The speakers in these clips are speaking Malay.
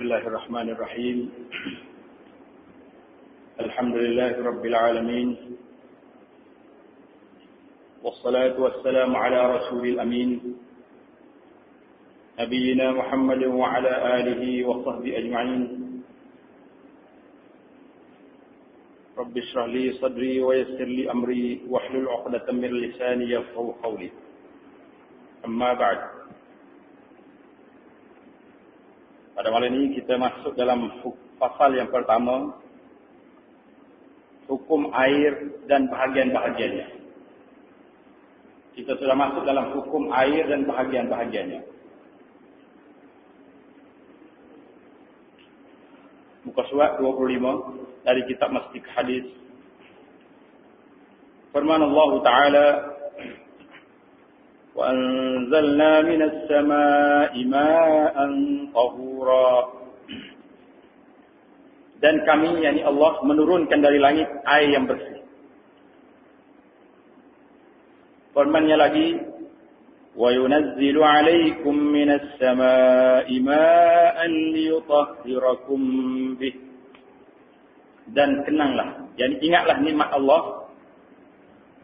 الله الرحمن الرحيم الحمد لله رب العالمين والصلاة والسلام على رسول الأمين نبينا محمد وعلى آله وصحبه أجمعين رب اشرح لي صدري ويسر لي أمري واحلل عقدة من لساني يفقهوا قولي أما بعد. Pada malam ini kita masuk dalam pasal yang pertama, hukum air dan bahagian-bahagiannya. Kita sudah masuk dalam hukum air dan bahagian-bahagiannya. Muka surat 25 dari kitab Mastik Hadis. Firman Allah Ta'ala, وَأَنزَلْنَا مِنَ السَّمَاءِ مَاءً طَهُورًا. Dan kami, yakni Allah, menurunkan dari langit air yang bersih. Firman-Nya lagi, وَيُنَزِّلُ عَلَيْكُم مِّنَ السَّمَاءِ مَاءً لِيُطَهِّرَكُم بِهِ. Dan kenanglah, yakni ingatlah nikmat Allah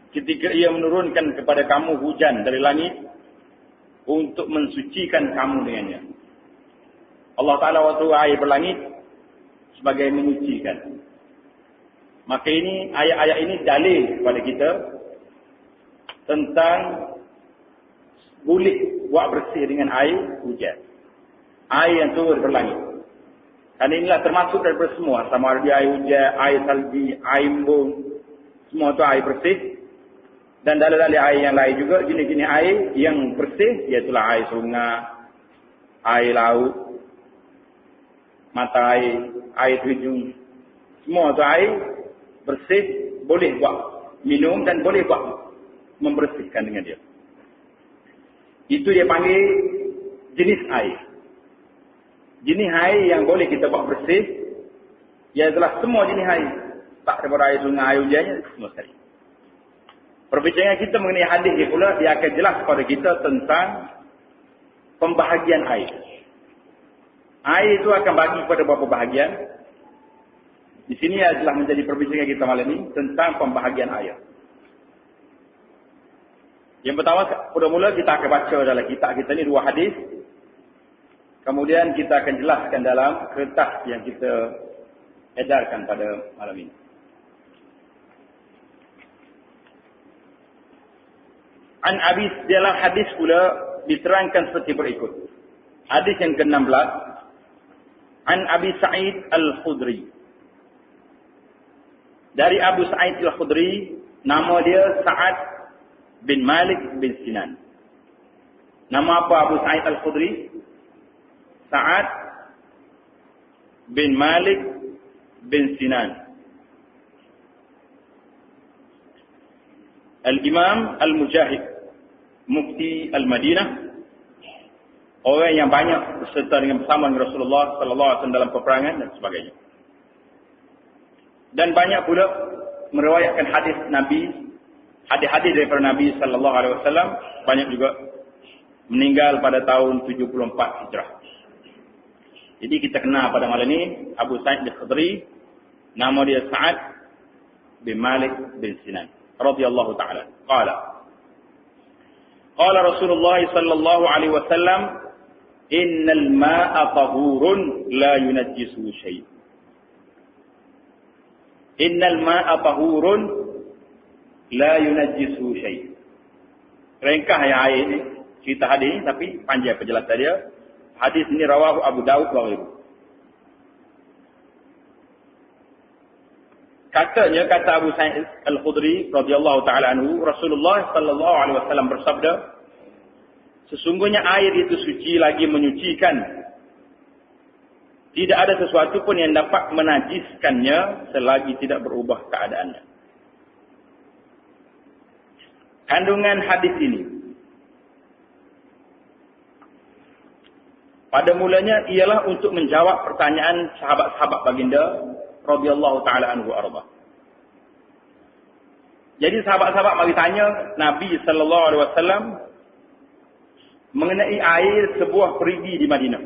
ketika Ia menurunkan kepada kamu hujan dari langit untuk mensucikan kamu dengannya. Allah Ta'ala waktu air berlangit sebagai menyucikan. Maka ini ayat-ayat ini dalil kepada kita tentang boleh buat bersih dengan air hujan. Air yang turun berlangit. Dan inilah termasuk daripada semua. Sama ada air hujan, air salji, air embun. Semua itu air bersih. Dan dalil-dalil air yang lain juga, jenis-jenis air yang bersih, iaitulah air sungai, air laut, mata air terjun. Semua itu air bersih, boleh buat minum dan boleh buat membersihkan dengan dia. Itu dia panggil jenis air. Jenis air yang boleh kita buat bersih, iaitulah semua jenis air. Tak daripada air sungai, air hujannya, semua sekali. Perbincangan kita mengenai hadis ini pula, dia akan jelas kepada kita tentang pembahagian air. Air itu akan bagi kepada beberapa bahagian. Di sini adalah menjadi perbincangan kita malam ini tentang pembahagian air. Yang pertama, mula-mula kita akan baca dalam kitab kita ni dua hadis. Kemudian kita akan jelaskan dalam kertas yang kita edarkan pada malam ini. An Abi, dalam hadis pula diterangkan seperti berikut. Hadis yang ke-16. An Abi Sa'id Al-Khudri. Dari Abu Sa'id Al-Khudri, nama dia Sa'ad bin Malik bin Sinan. Nama apa Abu Sa'id Al-Khudri? Sa'ad bin Malik bin Sinan. Al-Imam Al-Mujahid, Mufti Al-Madinah, orang yang banyak berserta dengan bersama dengan Rasulullah sallallahu alaihi wasallam dalam peperangan dan sebagainya. Dan banyak pula meriwayatkan hadis Nabi, hadis-hadis daripada Nabi sallallahu alaihi wasallam, banyak juga meninggal pada tahun 74 Hijrah. Jadi kita kenal pada malam ini Abu Sa'id Al-Khudri, nama dia Sa'ad bin Malik bin Sinan radhiyallahu ta'ala. Qala Rasulullah sallallahu alaihi wasallam, innal ma'a tahurun la yunajjisuhu syai'. Innal ma'a tahurun la yunajjisuhu syai'. Ringkas ya ayat ini, cerita hadis ini tapi panjang penjelasan dia. Hadis ini rawahu Abu Daud wa ghairuhu. Kata Abu Sa'id Al-Khudri radhiyallahu taala anhu, Rasulullah sallallahu alaihi wasallam bersabda, sesungguhnya air itu suci lagi menyucikan. Tidak ada sesuatu pun yang dapat menajiskannya selagi tidak berubah keadaannya. Kandungan hadis ini pada mulanya ialah untuk menjawab pertanyaan sahabat-sahabat baginda radhiyallahu taala anhu arda. Jadi sahabat-sahabat mari tanya Nabi sallallahu alaihi wasallam mengenai air sebuah perigi di Madinah.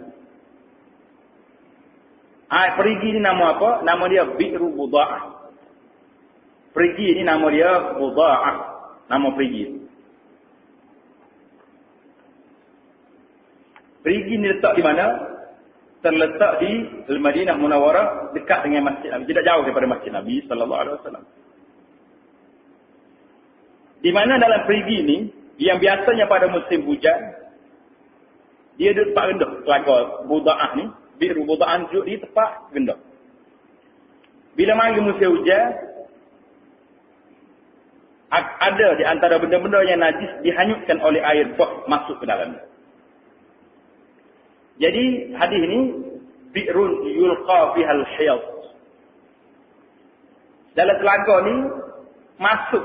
Perigi ni nama apa? Nama dia Bi'ru Buda'ah. Perigi ni nama dia Buda'ah. Nama perigi. Perigi ni letak di mana? Terletak di Al-Madinah Munawwarah, dekat dengan Masjid Nabi. Tidak jauh daripada Masjid Nabi sallallahu alaihi wasallam. Di mana dalam perigi ni, yang biasanya pada musim hujan, dia duduk tempat rendah. Telaga Buda'ah ni, Bi'ru Buda'ah duduk di tempat rendah. Bila mari musim hujan, ada di antara benda-benda yang najis dihanyutkan oleh air bah masuk ke dalamnya. Jadi hadis ini bi'run yulqa fiha al-hiyad. Dalam telaga ni masuk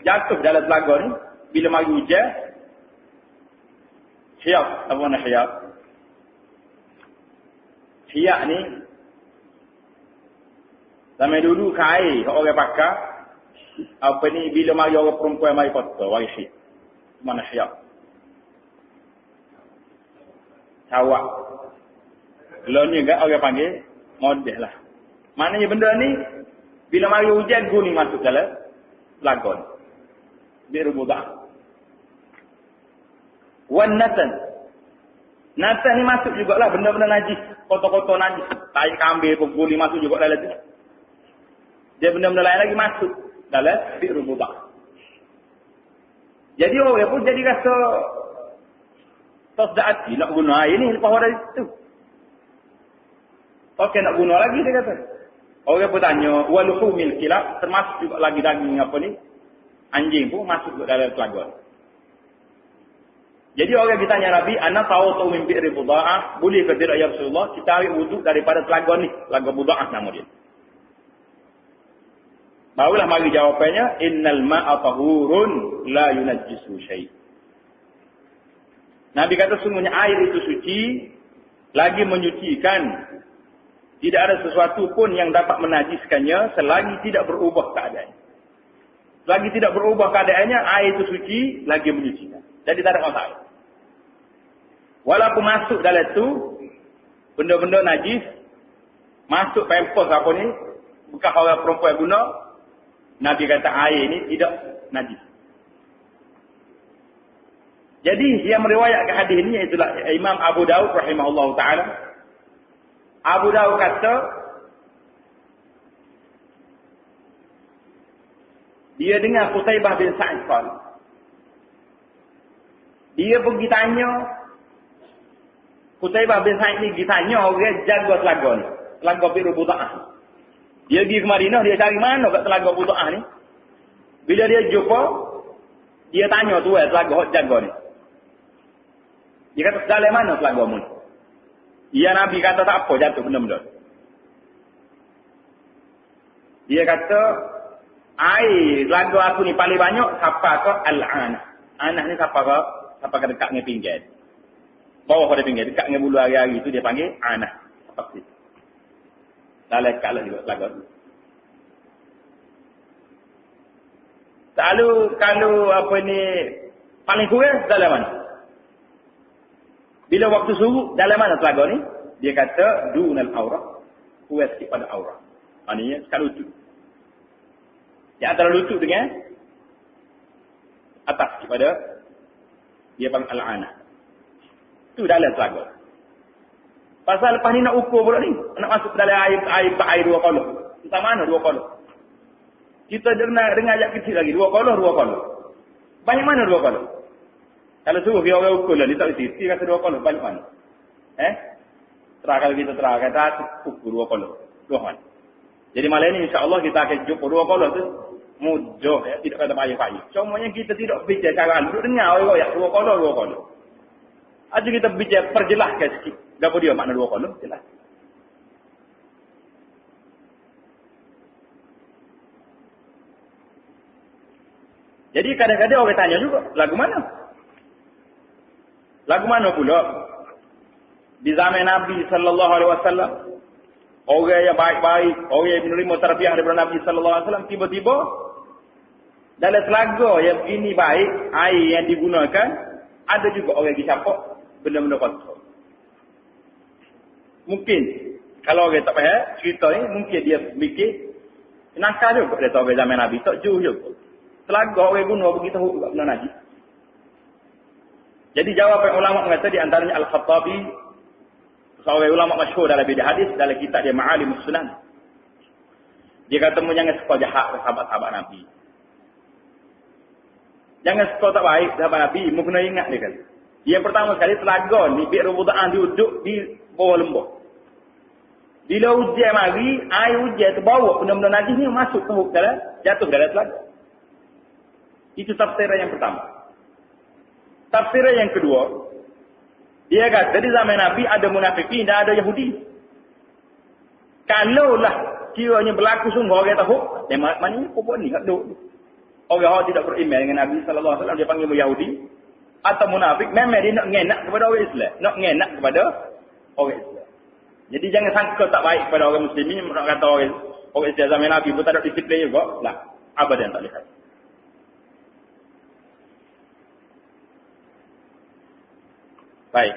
jatuh dalam telaga ni bila mari hujan. Hiyad, apa makna hiyad? Hiyad ni zaman dulu kain orang pakai bila mari orang perempuan mari kotor, mari hiyad. Mana hiyad? Cawak. Kalau ni enggak orang panggil model lah. Maknanya benda ni bila mari hujan guning masuk dalam lagon. Bi'ru Buda'ah. Wan natan. Natan ni masuk jugalah benda-benda najis, kotor-kotor najis. Tai kambing pun guling masuk juga dalam tu. Dia benda-benda lain lagi masuk dalam Bi'ru Buda'ah. Jadi orang pun jadi rasa tak sedap hati nak guna air ni lepas dari situ. Okey nak guna lagi dia kata. Orang pun tanya, waluhumil kilab, termasuk juga lagi daging apa ni? Anjing pun masuk ke dalam telaga. Jadi orang kita tanya Nabi, ana tawatu min bi'ri Buda'ah, boleh ke tidak ya Rasulullah kita ambil wuduk daripada telaga ni, telaga Buda'ah nama dia. Barulah mari jawapannya, innal ma'a tahurun la yunajjisu syai'. Nabi kata sungguhnya air itu suci, lagi menyucikan. Tidak ada sesuatu pun yang dapat menajiskannya selagi tidak berubah keadaannya. Selagi tidak berubah keadaannya, air itu suci, lagi menyucikan. Jadi tak ada masalah. Walaupun masuk dalam itu, benda-benda najis, masuk pampers apa ni, bekas orang perempuan guna, Nabi kata air ini tidak najis. Jadi yang meriwayatkan hadis ini ialah Imam Abu Daud rahimahullah taala. Abu Daud kata dia dengar Qutaibah bin Sa'id qala. Dia pergi tanya Qutaibah bin Sa'id ni pergi tanya orang jaga telaga ni, telaga Bi'ru Buda'ah. Dia pergi ke Madinah, dia cari mana kat telaga Buda'ah ni. Bila dia jumpa, dia tanya tuan telaga hok jaga ni. Dia kata, dalam mana telagamu ni? Ya Nabi kata tak apa, jatuh benda-benda. Dia kata, air telaga aku ni paling banyak, siapa ke? Al-Anah. Anah ni siapa ke? Siapa ke dekat dengan pinggir. Bawah pada pinggir, dekat dengan bulu hari-hari tu dia panggil Anah. Apa sih? Dah lekat lah juga telaga tu. Kalau apa ni, paling kurang dalam mana? Bila waktu subuh, dalam mana telaga ni? Dia kata, dunal aurah. Kuat sikit pada aurah. Maksudnya, sekat lutut. Di antara lutut dengan atas sikit pada, dia panggil al-anah. Itu dalam telaga. Pasal lepas ni nak ukur pula ni. Nak masuk dalam air 2 kolom. Entah mana 2 kolom. Kita dengar ayat kecil lagi. 2 kolom. Banyak mana 2 kolom? Kalau suruh dia orang ukur lah, dia tak isi. Dia kata 2 kolom, banyak mana? Kalau kita kata ukur 2 kolom. 2 mana? Jadi malam ni insyaAllah kita akan jumpa 2 kolom tu. Mudah, ya? Tidak kata payah-payah. Cumanya kita tidak bicara cara duduk dengar orang-orang. 2 kolom. Aja kita bicara perjelaskan sikit. Apa dia makna 2 kolom? Jelas. Jadi kadang-kadang orang tanya juga, lagu mana? Lagu mana pula? Di zaman Nabi sallallahu alaihi wasallam, orang yang baik-baik, orang yang menerima tarbiyah daripada Nabi sallallahu alaihi wasallam, tiba-tiba dalam telaga yang begini baik, air yang digunakan, ada juga orang yang dicapak benda-benda kotor. Mungkin Kalau orang tak faham cerita ni, mungkin dia fikir nakal juga dia tahu zaman Nabi, tak jauh juga. Selagak orang guna beritahu juga benda najis. Jadi jawapan ulama mengata di antaranya Al-Khattabi, seorang ulama masyhur dalam bidang hadis, dalam kitab dia Ma'alimus Sunan. Dia kata jangan suka jahat sahabat-sahabat Nabi. Jangan suka tak baik sahabat Nabi, mu kena ingat dia kata. Yang pertama sekali telaga ni bi'r Rubuda'an duduk di bawah lembah. Bila hujan mari, air hujan terbawa benda-benda najis ni masuk ke dalam, jatuh dalam telaga. Itu tafsiran yang pertama. Tafsiran yang kedua, dia kata di zaman Nabi ada munafikin dan ada Yahudi. Kalaulah kiranya berlaku sungguh orang tahu, mana pokok ni tak duduk. Orang tidak beriman dengan Nabi sallallahu alaihi wasallam dia panggil Yahudi atau munafik, memang dia nak ngenak kepada orang Islam, nak ngenak kepada orang Islam. Jadi jangan sangka tak baik kepada orang muslimin, nak kata orang Islam zaman Nabi pun tak ada disiplin juga. Lah, abadan tak lihat. Baik.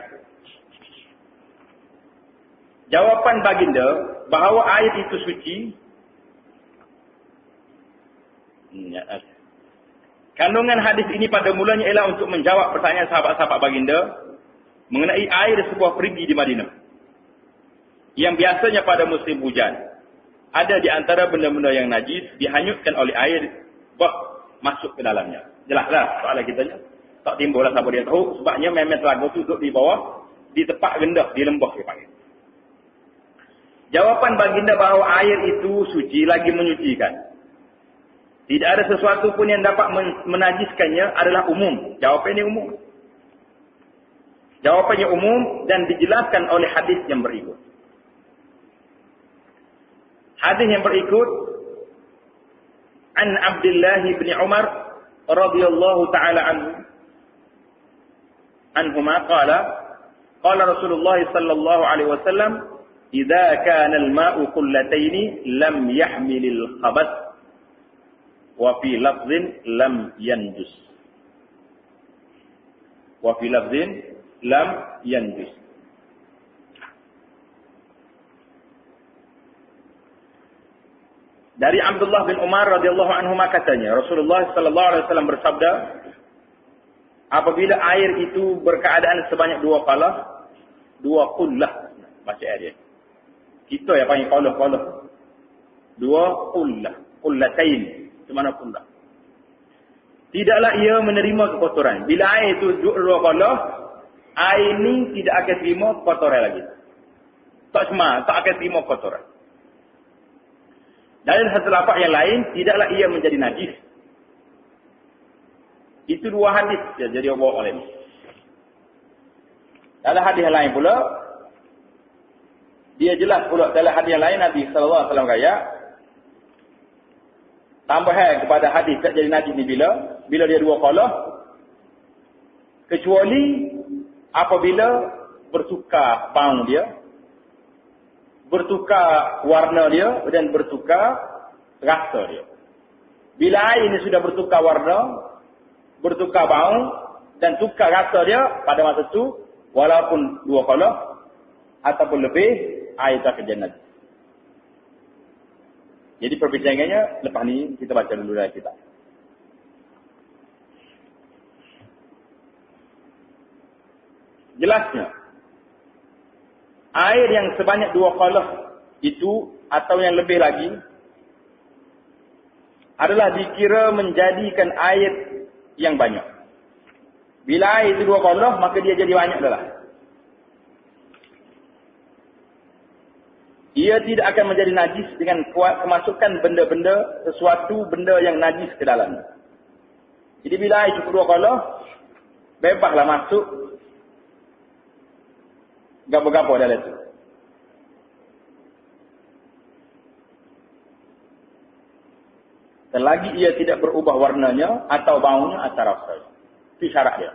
Jawapan baginda bahawa air itu suci. Kandungan hadis ini pada mulanya ialah untuk menjawab pertanyaan sahabat-sahabat baginda mengenai air sebuah perigi di Madinah. Yang biasanya pada musim hujan, ada di antara benda-benda yang najis dihanyutkan oleh air masuk ke dalamnya. Jelaslah soalan kita ni. Tak timbullah siapa dia tahu, sebabnya memang telaga tu duduk di bawah, di tempat rendah, di lembah dia panggil. Jawapan baginda bahawa air itu suci lagi menyucikan. Tidak ada sesuatu pun yang dapat menajiskannya adalah umum. Jawapannya umum. Jawapannya umum dan dijelaskan oleh hadis yang berikut. Hadis yang berikut an Abdullah bin Umar radhiyallahu taala anhuma qala Rasulullah sallallahu alaihi wasallam idza kana al-ma'u qullatayn lam yahmilil khabath wa fi lafzin lam yanjus. Wa fi lafzin lam yanjus. Dari Abdullah bin Umar radhiyallahu anhuma katanya, Rasulullah sallallahu alaihi wasallam bersabda, apabila air itu berkeadaan sebanyak dua qullah, baca ayat dia. Kita yang panggil qullah. Dua qullatain, di mana qullah. Tidaklah ia menerima kekotoran. Bila air itu dua qullah, air ini tidak akan terima kotoran lagi. Tak akan terima kotoran. Dalam satu lafaz yang lain, tidaklah ia menjadi najis. Itu dua hadis yang jadi bawa oleh ini. Dalam hadis yang lain pula, dia jelas pula dalam hadis yang lain Nabi sallallahu alaihi wasallam kaya tambahan kepada hadis tak jadi najis ni bila dia dua qullah, kecuali apabila bertukar bau dia, bertukar warna dia dan bertukar rasa dia. Bila air ini sudah bertukar warna, bertukar bau dan tukar rasa dia, pada masa itu walaupun dua qullah ataupun lebih, air tak kejadian najis. Jadi perbincangannya lepas ni kita baca dulu dari kitab. Jelasnya, air yang sebanyak dua qullah itu atau yang lebih lagi adalah dikira menjadikan air yang banyak. Bila air itu dua qullah, maka dia jadi banyak dah lah. Ia tidak akan menjadi najis dengan kemasukan benda-benda, sesuatu benda yang najis ke dalam. Jadi bila air cukup dua qullah, bebaslah masuk gapo-gapo dalam itu. Selagi ia tidak berubah warnanya atau baunya atau rasanya. Itu syarat dia.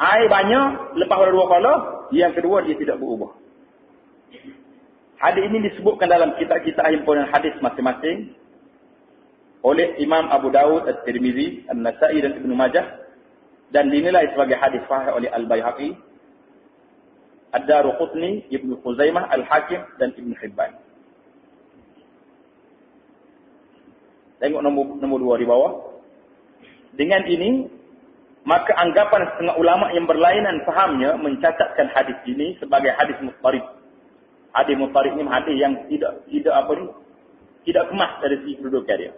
Air banyak, lepas pada dua qullah, yang kedua dia tidak berubah. Hadis ini disebutkan dalam kitab-kitab himpunan hadis masing-masing oleh Imam Abu Dawud, At-Tirmizi, An-Nasa'i dan Ibnu Majah dan dinilai sebagai hadis sahih oleh Al-Baihaqi. Ad-Daruqutni, Ibnu Khuzaimah, Al-Hakim dan Ibnu Hibban. Tengok nombor 2 di bawah. Dengan ini, maka anggapan setengah ulama yang berlainan fahamnya mencatatkan hadis ini sebagai hadis muttarib. Hadis muttarib ini hadis yang tidak kemas dari segi kedudukan dia.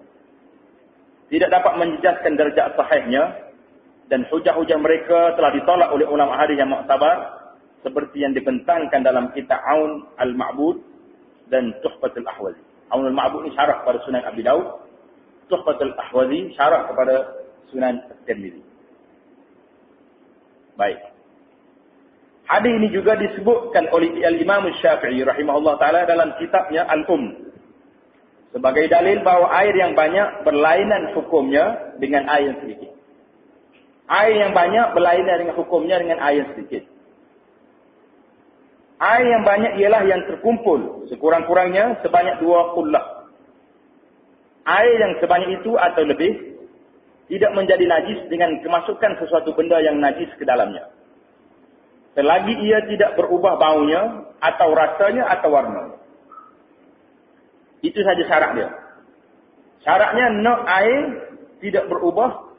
Tidak dapat menjejaskan derajat sahihnya dan hujah-hujah mereka telah ditolak oleh ulama hadis yang muktabar seperti yang dibentangkan dalam kitab Aun al-Ma'bud dan Tuhfatul Ahwazi. Aun al-Ma'bud ini syarah kepada Sunan Abi Daud, Tuhfatul Ahwazi syarah kepada Sunan At-Tirmidzi. Baik. Hadis ini juga disebutkan oleh Al-Imam Syafi'i rahimahullah taala dalam kitabnya Al-Umm sebagai dalil bahawa air yang banyak berlainan hukumnya dengan air yang sedikit. Air yang banyak berlainan dengan hukumnya dengan air yang sedikit. Air yang banyak ialah yang terkumpul sekurang-kurangnya sebanyak 2 qullah. Air yang sebanyak itu atau lebih tidak menjadi najis dengan kemasukan sesuatu benda yang najis ke dalamnya. Selagi ia tidak berubah baunya atau rasanya atau warnanya. Itu saja syarat dia. Syaratnya nak air tidak berubah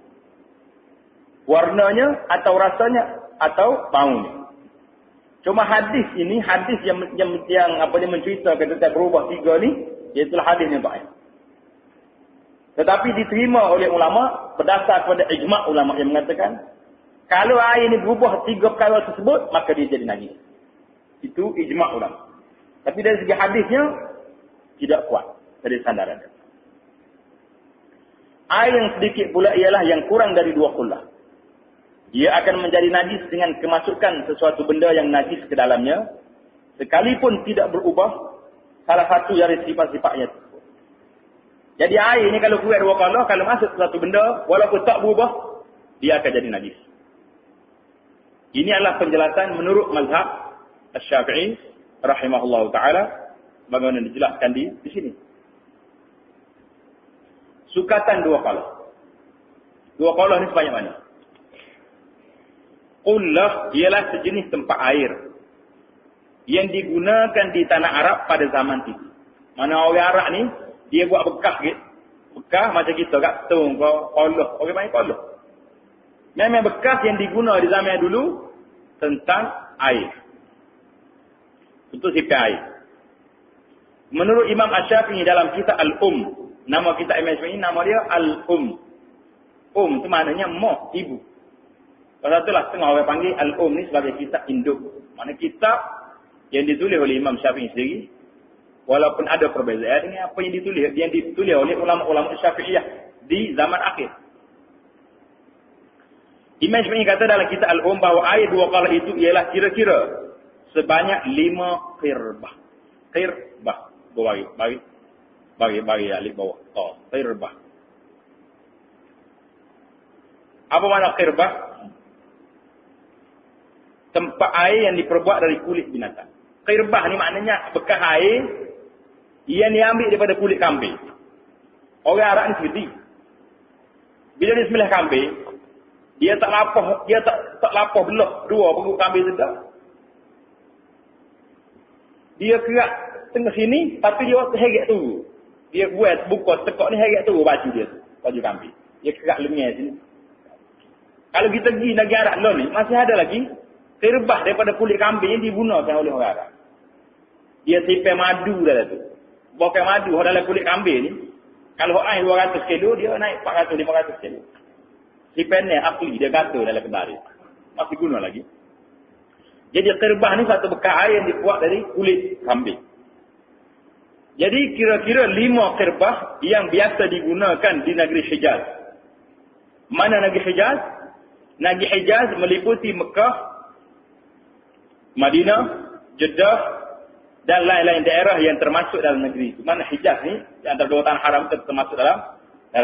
warnanya atau rasanya atau baunya. Cuma hadis ini, hadis yang menceritakan tentang berubah 3 ni, iaitu hadis yang baik. Tetapi diterima oleh ulama berdasar kepada ijma' ulama yang mengatakan kalau air ini berubah 3 perkara tersebut maka dia jadi najis. Itu ijma' ulama. Tapi dari segi hadisnya tidak kuat dari sandaran. Air yang sedikit pula ialah yang kurang dari 2 qullah. Ia akan menjadi najis dengan kemasukan sesuatu benda yang najis ke dalamnya sekalipun tidak berubah salah satu dari sifat-sifatnya. Jadi air ni kalau kurang 2 qullah, kalau masuk satu benda, walaupun tak berubah, dia akan jadi najis. Ini adalah penjelasan menurut mazhab Asy-Syafi'i rahimahullahu taala bagaimana dijelaskan di sini. Sukatan 2 qullah. 2 qullah ni sebanyak mana? Qullah ialah sejenis tempat air yang digunakan di tanah Arab pada zaman itu. Mana orang Arab ni dia buat bekas gitu. Bekas macam kita kat tung qullah. Orang panggil qullah. Memang bekas yang digunakan di zaman dulu tentang air. Untuk sifat air. Menurut Imam Asy-Syafi'i dalam kitab Al-Umm, nama kitab Imam Asy-Syafi'i nama dia Al-Umm. Tu maknanya mak, ibu. Pasal itulah setengah orang panggil Al-Umm ni sebagai kitab induk. Mana kitab yang ditulis oleh Imam Syafi'i sendiri. Walaupun ada perbezaan dengan apa yang ditulis oleh ulama-ulama Syafi'iyah di zaman akhir. Imam Syafi'i kata dalam kitab Al-Umm bahawa air 2 qullah itu ialah kira-kira sebanyak 5 qirbah. Qirbah. Bagi alif bawah. Qirbah. Apa makna qirbah? Tempat air yang diperbuat dari kulit binatang. Qirbah ni maknanya bekas air yang diambil daripada kulit kambing. Orang Arab ni seperti. Bila dia sembelih kambing, dia tak lapah belah 2 punggung kambing sedap. Dia kerak tengah sini, tapi dia heret tu. Dia buat buka tekak ni heret tu baju dia tu. Baju kambing. Dia kerak lengan sini. Kalau kita pergi negara Arab ni, masih ada lagi qirbah daripada kulit kambing yang digunakan oleh orang Arab. Dia tipai madu dalam tu. Bukan madu dalam kulit kambing ni. Kalau air 200 kilo, dia naik 400-500 kilo. Tipai ni asli, dia kata dalam kendari. Masih guna lagi. Jadi qirbah ni satu bekas air yang dibuat dari kulit kambing. Jadi kira-kira 5 qirbah yang biasa digunakan di negeri Hijaz. Mana negeri Hijaz? Negeri Hijaz meliputi Mekah, Madinah, Jeddah dan lain-lain daerah yang termasuk dalam negeri itu. Mana Hijaz ni, antara 2 tanah haram termasuk dalam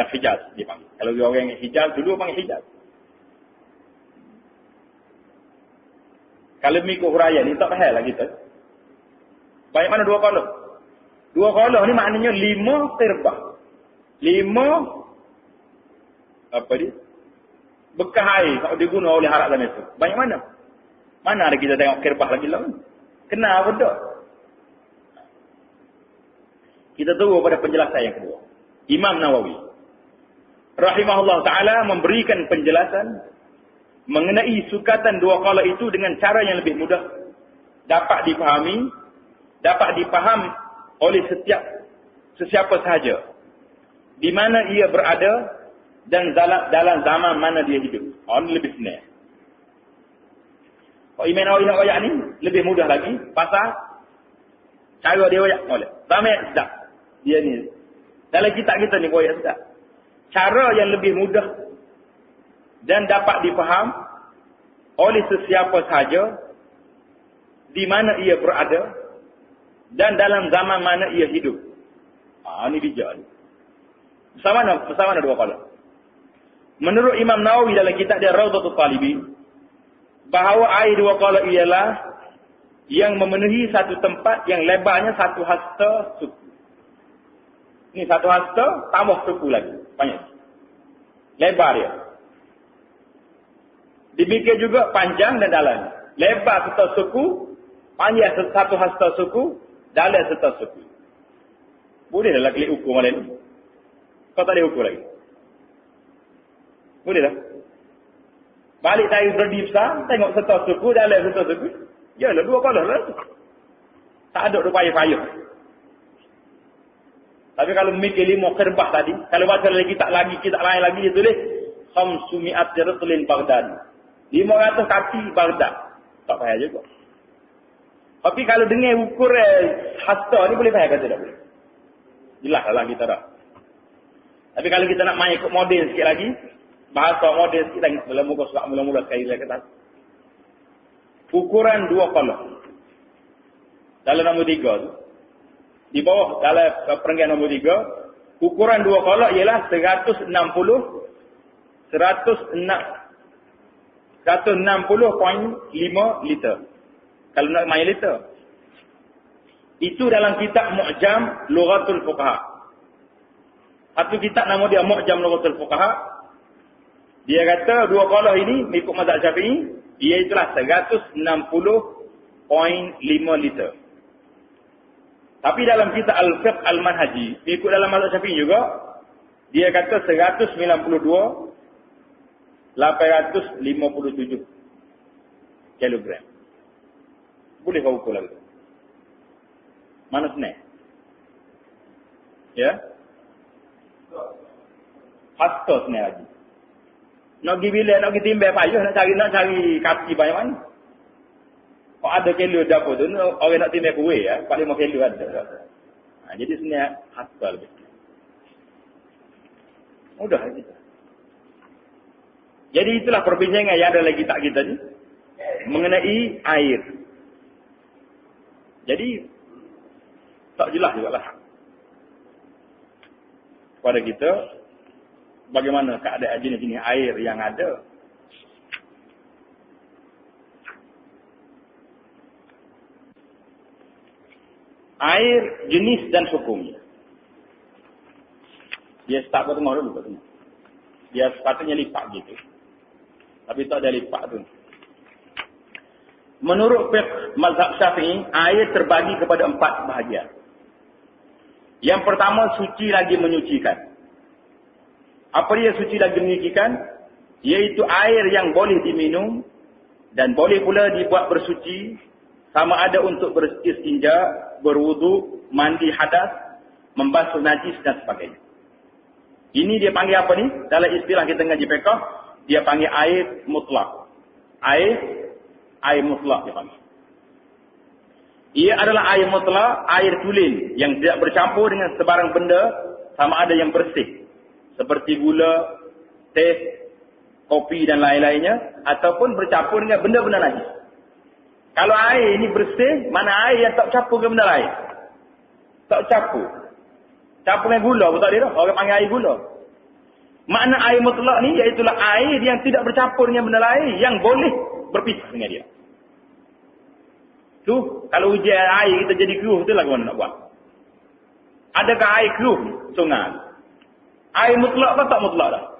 Hijaz dipanggil. Kalau orang yang Hijaz dulu panggil Hijaz. Kalau mengikut huraian ni tak faham lah kita. Baik mana 2 qullah? 2 qullah ni maknanya 5 qirbah. 5 apa dia? Bekas air kalau digunakan oleh Arab zaman itu. Banyak mana? Mana ada kita tengok kirbah lagi lah. Kena apa tak? Kita tunggu pada penjelasan yang kedua. Imam Nawawi rahimahullah ta'ala memberikan penjelasan mengenai sukatan dua qala itu dengan cara yang lebih mudah, dapat dipahami, dapat dipaham oleh sesiapa sahaja, di mana ia berada dan dalam zaman mana dia hidup. Ini lebih senang. Kalau Imam Nawawi nak wayak ni lebih mudah lagi, pasal cara dia wayak boleh. Ramai sedap. Dia ni dalam kitab kita ni wayak sedap. Cara yang lebih mudah dan dapat dipaham oleh sesiapa sahaja, di mana ia berada dan dalam zaman mana ia hidup. Ini bijak ni. Bersama mana dua qala. Menurut Imam Nawawi dalam kitab dia Rawdatul Talibin, bahawa air dua qala ialah yang memenuhi satu tempat yang lebarnya satu hasta suku. Ni satu hasta tambah suku lagi. Banyak. Lebar dia. Demikian juga panjang dan dalam. Lebar serta suku, panjang satu hasta suku, dalam serta suku. Boleh dah klik ukur malam ni. Kau tak boleh ukur lagi. Boleh tak? Balik dari berdi besar, tengok serta suku, dalam serta suku. Yalah, dua qala lah. Tak ada payah-payah. Tapi kalau mikir 5 kirbah tadi, kalau baca lagi tak lain lagi dia tulis khamsumi'at ratlin Baghdad. 500 kaki Baghdad. Tak payah juga. Tapi kalau dengar ukur hasta ni boleh payah kata tak boleh. Jelaslah kita dah. Tapi kalau kita nak main ikut model sikit lagi, bahasa model sikit lagi, dalam muka surat mula-mula sekali lagi kata. Ukuran dua qala. Dalam nombor 3 tu. Di bawah dalam perenggan nombor 3, ukuran dua qala ialah 160.5 liter. Kalau nak main liter. Itu dalam kitab Mu'jam Lughatul Fuqaha. Satu kitab nama dia Mu'jam Lughatul Fuqaha. Dia kata dua qala ini mengikut mazhab Syafi'i, ialah 160.5 liter. Tapi dalam kitab Al-Fiqh Al-Manhaji, ikut dalam mazhab Syafi'i juga, dia kata 192,857 kilogram. Boleh kau ukur lagi. Mana senang? Ya? Hasta senang lagi. Nak pergi bilik, nak pergi timbang payah, nak cari kaki banyak mana? Kalau ada kilo dapur tu, orang nak timbang kuih ya, 4-5 kilo ada. Jadi sebenarnya hasta lebih. Mudah kita. Jadi itulah perbincangan yang ada lagi tak kita ni mengenai air. Jadi tak jelas juga lah kepada kita bagaimana keadaan jenis-jenis air yang ada. Air jenis dan hukumnya. Dia start kat tengah dulu kat tengah. Dia sepatutnya lipat gitu. Tapi tak ada lipat tu. Menurut fiqh mazhab Syafi'i, air terbagi kepada 4 bahagian. Yang pertama, suci lagi menyucikan. Apa dia suci lagi menyucikan? Iaitu air yang boleh diminum dan boleh pula dibuat bersuci, sama ada untuk beristinja, berwudu, mandi hadas, membasuh najis dan sebagainya. Ini dia panggil apa ni? Dalam istilah kita ngaji fiqh, dia panggil air mutlak. Air mutlak dia panggil. Ia adalah air mutlak, air tulen yang tidak bercampur dengan sebarang benda, sama ada yang bersih, seperti gula, teh, kopi dan lain-lainnya, ataupun bercampur dengan benda-benda najis. Kalau air ini bersih, mana air yang tak campur dengan benda lain? Tak campur. Campur dengan gula pun tak ada dah. Orang panggil air gula. Makna air mutlak ni iaitulah air yang tidak bercampur dengan benda lain, yang boleh berpisah dengan dia. Tu, kalau hujan air kita jadi keruh, tu lah mana nak buat. Adakah air keruh sungai? Air mutlak kan tak mutlak dah.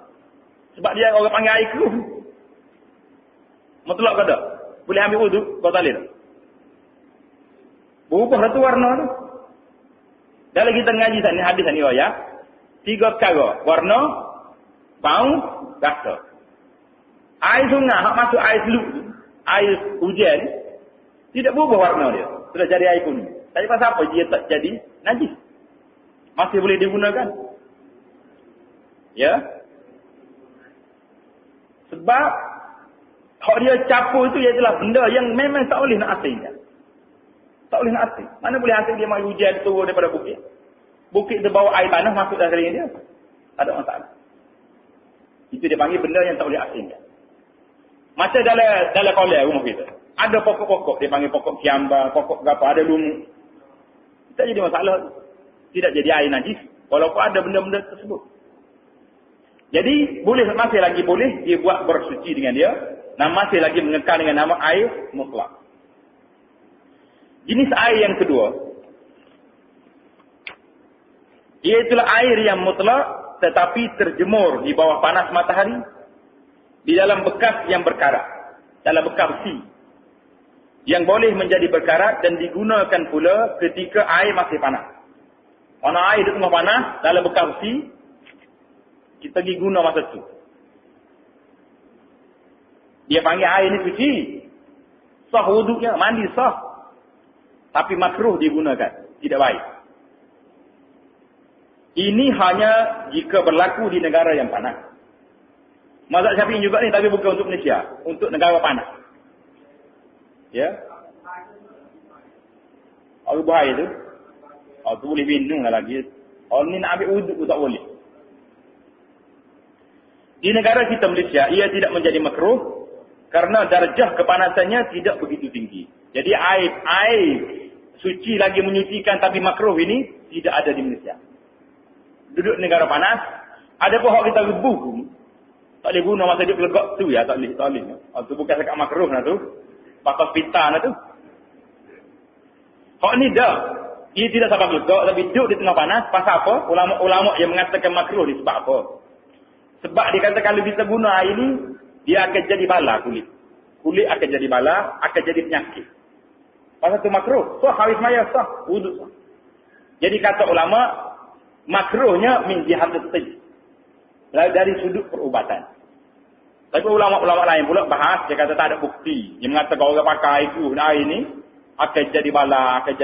Sebab dia orang panggil air keruh. Mutlak ke tak? boleh ambil wudu, batal tak? Berubah tu warna tu. Dalam kita ngaji ni hadis ni ayat, 3 perkara, warna, bau, rasa. Air sungai, hak masuk air seluk, air hujan, tidak berubah warna dia. Sudah jadi air kuning. Tapi pasal apa dia tak jadi najis? Masih boleh digunakan. Ya. Sebab hak dia capur itu ialah benda yang memang tak boleh nak asingkan. Tak boleh nak asing. Mana boleh asing dia mai hujan turun daripada bukit. Bukit tu bawa air tanah masuk dalam dia. Tak ada masalah. Itu dia panggil benda yang tak boleh asingkan. Macam dalam kolej rumah kita. Ada pokok-pokok. Dia panggil pokok kiamba, pokok apa, ada lumut. Tak jadi masalah. Tidak jadi air najis. Walaupun ada benda-benda tersebut. Jadi, masih lagi boleh dia buat bersuci dengan dia. Dan masih lagi mengekal dengan nama air mutlak. Jenis air yang kedua. Iaitulah air yang mutlak tetapi terjemur di bawah panas matahari. Di dalam bekas yang berkarat. Dalam bekas besi. Yang boleh menjadi berkarat dan digunakan pula ketika air masih panas. Mana air di tengah panas, dalam bekas besi, kita pergi guna masa tu. Dia panggil air ni suci. Sah wuduknya, mandi sah. Tapi makruh digunakan. Tidak baik. Ini hanya jika berlaku di negara yang panas. Mazhab Syafi'i juga ni, tapi bukan untuk Malaysia. Untuk negara panas. Ya. Orang bahaya tu. Oh, tu boleh minum lah lagi. Orang ni nak ambil wuduk pun tak boleh. Di negara kita Malaysia, ia tidak menjadi makruh karena darjah kepanasannya tidak begitu tinggi. Jadi air suci lagi menyucikan tapi makruh ini tidak ada di Malaysia. Duduk negara panas, ada pun hak kita rebuh pun. Tak boleh guna masa dia pelegak tu ya, tak boleh. Itu bukan sekat makruh lah tu. Pakai pita lah tu. Hak ni dah. Ia tidak sampai pelegak tapi duduk di tengah panas. Pasal apa? Ulama' yang mengatakan makruh ni sebab apa? Sebab dia kata kalau kita guna air ni, dia akan jadi bala kulit. Kulit akan jadi bala, akan jadi penyakit. Pasal tu makruh. So, habis maya sah, wuduk sah. Jadi kata ulama, makruhnya min jihatul tib. Dari sudut perubatan. Tapi ulama-ulama lain pula bahas, dia kata tak ada bukti. Dia mengatakan orang pakai itu, air ni, akan jadi bala, akan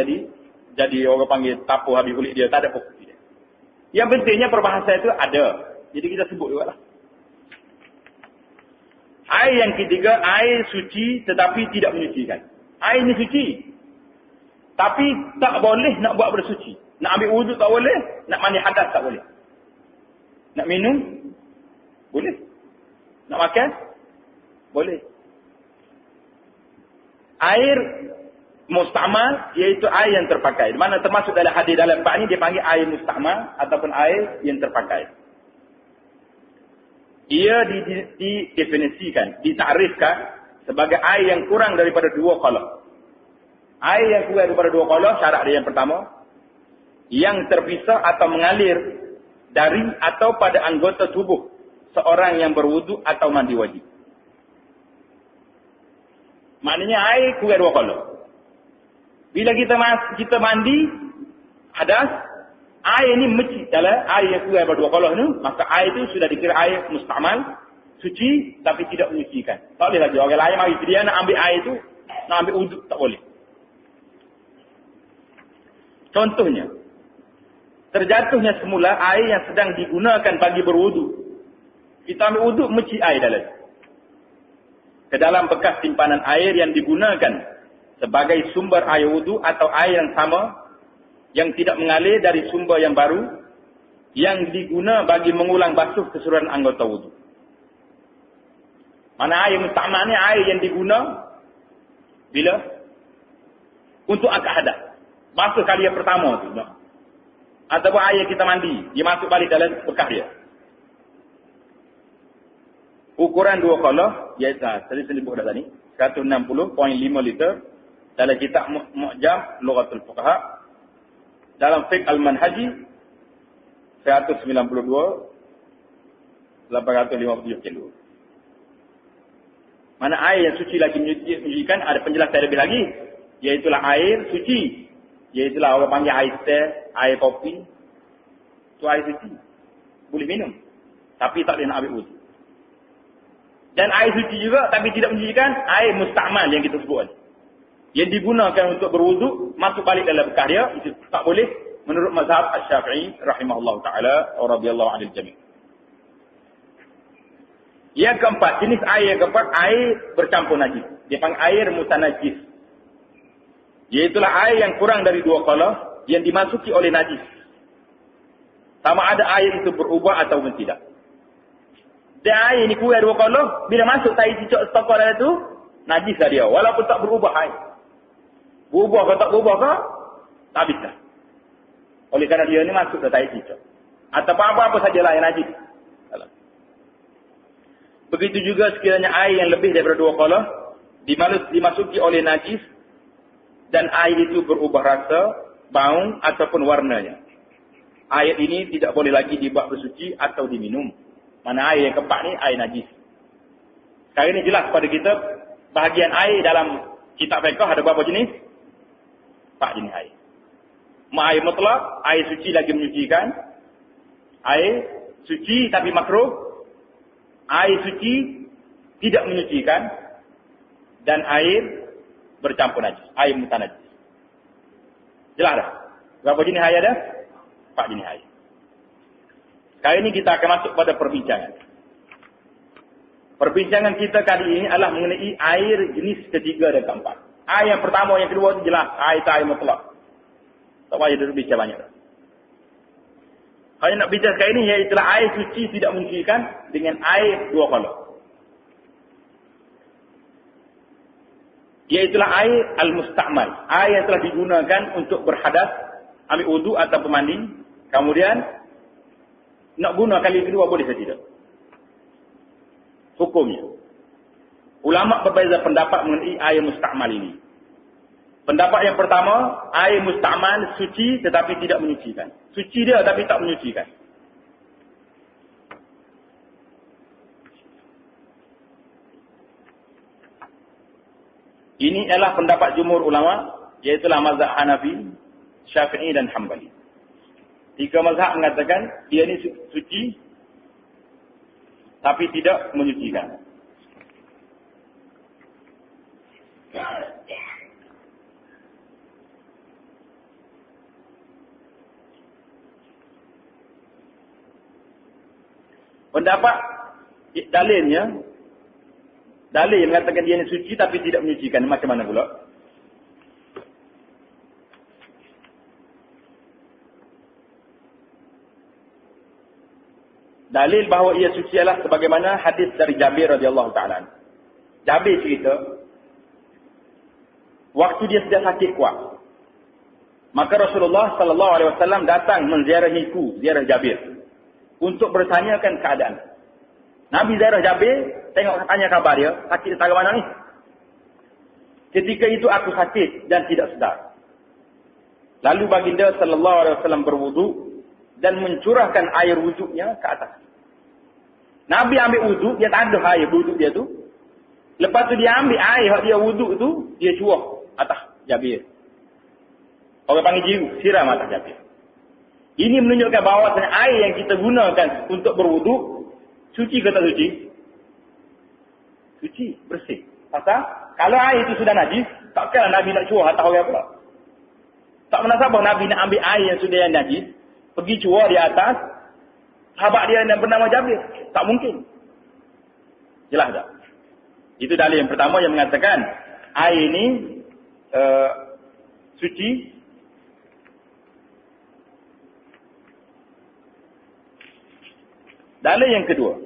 jadi orang panggil tapu habis kulit dia. Tak ada bukti dia. Yang pentingnya perbahasan itu ada. Jadi kita sebut juga lah. Air yang ketiga, air suci tetapi tidak menyucikan. Air ni suci. Tapi tak boleh nak buat bersuci. Nak ambil wuduk tak boleh. Nak mandi hadas tak boleh. Nak minum? Boleh. Nak makan? Boleh. Air mustamal iaitu air yang terpakai. Di mana termasuk dalam hadis dalam bab ni dia panggil air mustamal ataupun air yang terpakai. Ia didefinisikan, ditarifkan sebagai air yang kurang daripada 2 qalah. Air yang kurang daripada 2 qalah, syarat dia yang pertama, yang terpisah atau mengalir dari atau pada anggota tubuh seorang yang berwuduk atau mandi wajib. Maknanya air kurang 2 qalah. Bila kita mandi hadas, air ni mecik dalam air yang kurang daripada 2 qalah ni, maka air itu sudah dikira air mustamal, suci tapi tidak menyucikan. Tak boleh lagi orang lain mari dia nak ambil air itu, nak ambil wuduk tak boleh. Contohnya, terjatuhnya semula air yang sedang digunakan bagi berwuduk. Kita ambil wuduk mecik air dalam. Ke dalam bekas simpanan air yang digunakan sebagai sumber air wuduk atau air yang sama yang tidak mengalir dari sumber yang baru yang diguna bagi mengulang basuh keseluruhan anggota wuduk. Mana air mustamal ni air yang diguna bila? Untuk akad hadas. Basuh kali yang pertama tu. Ataupun air kita mandi, dia masuk balik dalam bekas dia. Ukuran 2 qalah, iaitu tadi saya sebut dah tadi, 160.5 liter dalam kitab Mu'jam Lughatul Fuqaha. Dalam Fiqh Al-Manhaji 192 850 kilo. Mana air yang suci lagi menyucikan, ada penjelasan lebih lagi. Iaitulah air suci. Iaitulah orang panggil air teh, air kopi. Itu air suci. Boleh minum. Tapi tak boleh nak ambil wudhu. Dan air suci juga, tapi tidak menyucikan, air musta'mal yang kita sebut. Yang digunakan untuk berwudhu, masuk balik dalam bekah dia, itu tak boleh. Menurut mazhab Asy-Syafi'i, rahimahullah ta'ala, wa radiyallahu anil jami'. Yang keempat, jenis air yang keempat, air bercampur najis. Dia panggil air mutanajis. Iaitulah air yang kurang dari 2 qala yang dimasuki oleh najis. Sama ada air itu berubah ataupun tidak. Dan air ini kurang 2 qala, bila masuk tai cicak setokok dalam itu, najis dah dia. Walaupun tak berubah air. Berubah ke tak berubah ke, tak bisa. Oleh kerana dia ini masuk ke tai cicak. Atau apa-apa sajalah yang najis. Begitu juga sekiranya air yang lebih daripada 2 qala dimasuki oleh najis dan air itu berubah rasa, bau ataupun warnanya. Air ini tidak boleh lagi dibuat bersuci atau diminum. Mana air yang keempat ni air najis. Sekarang ini jelas pada kita bahagian air dalam kitab fiqh ada berapa jenis? 4 jenis air. Air mutlak, air suci lagi menyucikan, air suci tapi makruh, air suci tidak menyucikan, dan air bercampur najis, air mutanajis. Jelas dah? Berapa jenis air ada? 4 jenis air. Kali ini kita akan masuk pada perbincangan. Perbincangan kita kali ini adalah mengenai air jenis ketiga dan keempat. Air yang pertama, yang kedua itu jelas, air mutlak. Tak payah duduk bicara banyak dah. Kalau nak bicara sekarang ini, iaitulah air suci tidak menyucikan dengan air 2 qala. Iaitulah air al-musta'mal. Air yang telah digunakan untuk berhadas, ambil wudu atau mandi. Kemudian, nak guna kali kedua boleh saja tidak. Hukumnya. Ulama berbeza pendapat mengenai air musta'mal ini. Pendapat yang pertama, air musta'mal suci tetapi tidak menyucikan. Suci dia tapi tak menyucikan. Ini adalah pendapat jumhur ulama, iaitulah mazhab Hanafi, Syafi'i dan Hanbali. 3 mazhab mengatakan dia ini suci tapi tidak menyucikan. Pendapat dalilnya, dalil yang mengatakan dia ini suci tapi tidak menyucikan, macam mana pula? Dalil bahawa ia suci adalah sebagaimana hadis dari Jabir radhiyallahu taala. Jabir cerita, waktu dia sedang sakit kuat, maka Rasulullah sallallahu alaihi wasallam datang menziarahiku, ziarah Jabir, untuk bertanyakan keadaan. Nabi ziarah Jabir, tengok tanya khabar dia, sakit setara mana ni? Ketika itu aku sakit dan tidak sedar. Lalu baginda sallallahu alaihi wasallam berwudu dan mencurahkan air wuduknya ke atas. Nabi ambil wuduk, dia tak ada air wuduk dia tu. Lepas tu dia ambil air yang dia wuduk tu, dia curah atas Jabir. Orang panggil jiru, siram atas Jabir. Ini menunjukkan bahawa air yang kita gunakan untuk berwuduk, suci ke tak suci? Suci, bersih. Pasal, kalau air itu sudah najis, takkanlah Nabi nak curah atas orang pula. Tak menasabah Nabi nak ambil air yang sudah yang najis, pergi curah di atas sahabat dia yang bernama Jabir. Tak mungkin. Jelas tak? Itu dalil yang pertama yang mengatakan air ini suci. Dalil yang kedua,